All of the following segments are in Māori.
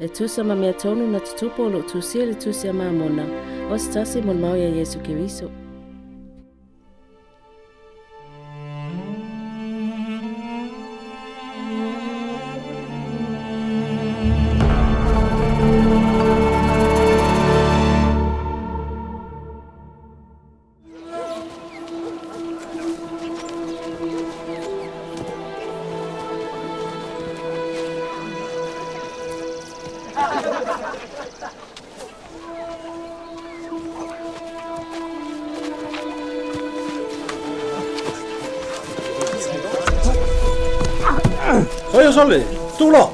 E tusa ma mea tonu na tutupo lo tusi le tusi a Mamona. O stasi mo mau ya Yesu Kiriso. Oye, Sole, tú lo.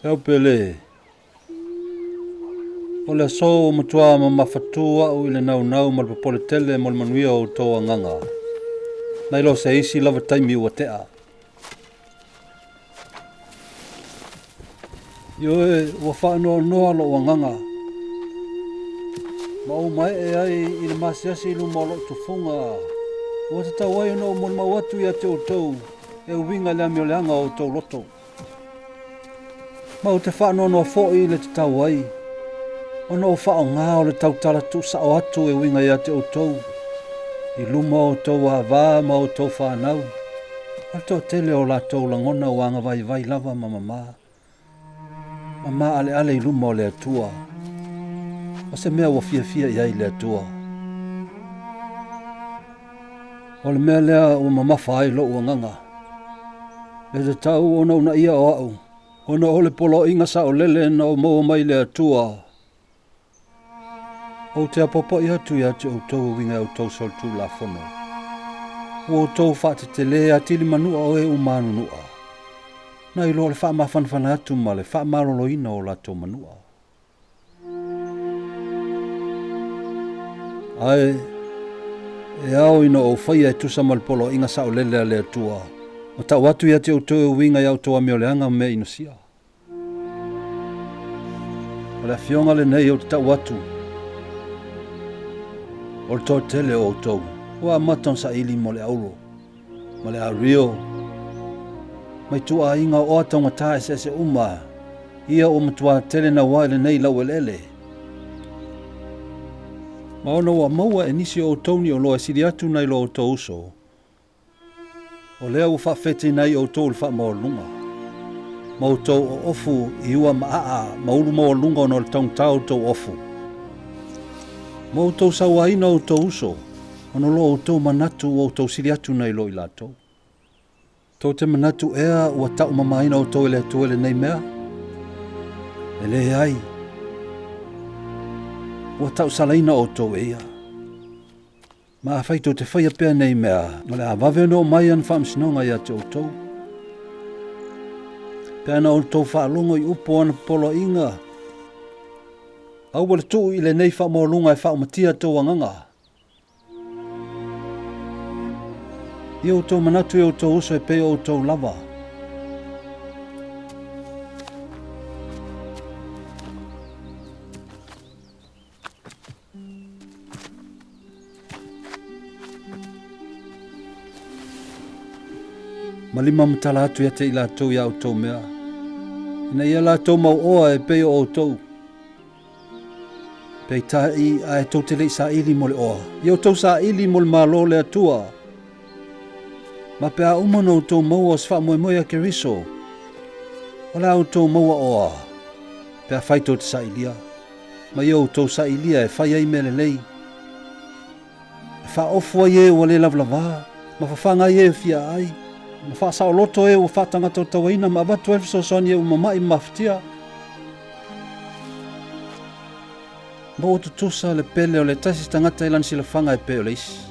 Eo pele. O le so o matua mamafa o ile naunau mal popole tele mal manuia outou agaga. Nai lo se isi lava taimi ua tea. Io ua whaanoa lo agaga. Ma o mai e ai i le masiasi ilu mo lo tufunga. Ua te tau ai no mo mau atu ia te outou. E uwinga le amio leanga outou loto. Ma o te whaanoa fo'i le te tau ai. Ono o whao ngā o le tautala tu sa o atu e winga ia te outou. I luma outou a vā ma outou whanau. Alto tele o latou langona o anga vai lava mama. Mama ale i luma o le Atua. O se mea wa fia i le Atua. O le mea lea o mamafa ai lo'u anganga. Le te tau ona una ia o au. Ona o le polo inga sa o lele na o moa mai le Atua. O te apopo i atu ia te outou winga outou sol tu la fono. O outou tele atili manua o e umanunua. Na ilo le faamaualuga atu ma le faamaloloina o latou manua. Ai, e ao ina o whaia e tusa ma le polo inga sa o lele a le Atua. O tau atu ia te outou winga i outou a meoleanga me inosia. O le afionga le nei o te tau atu. O le tō tele o outou, o a maton saili mo le aulo, ma le ario. Mai tua inga o atonga tae se uma, ia o matua tele na waile nei lau elele. Ma ona wa maua e nisi o outou ni o loa sili atu nai lo outou uso. O lea u whawhete nei outou le Faamaualuga. Ma outou o ofu i ua maa, ma ulu maualunga ono le tautau outou ofu. Ma outou sauaina outou uso, ono lo outou manatu outou sili atu nei lo i latou. Tau te manatu ea ua tau mamaina outou ele atu ele nei mea. Ele ai. Ua tau salaina outou ea. Ma a whaito te whaia pea nei mea, ma le a wawe no mai an whaamsinonga ia te outou. Pea na outou whaalongo i upo ana polo inga. Au wale tuu i le nei Faamaualuga e whaamatia tau anganga. I outou manatu i outou uso e pei outou lava. Ma lima matala atu ia te i latou ia outou mea. Ina ia latou mau oa e pei o outou. Pei tai a e tau tele saili mo le oa. Ia outou saili mo le malo le Atua. Ma pe a umano outou maua o se faamoemoe a keriso. O le outou maua oa. Pe a whaitou te sailia. Ma ia outou sailia e whai ai me le lei. E wha ofua ie o le lavlava. Ma whawhanga ie fia ai. Ma wha sao loto e o whatangata o tawaina ma watu efso soni e o mamai maftia. Ma o tutusa le pele o le tasi tangata ilan sila whanga e pe o le isi.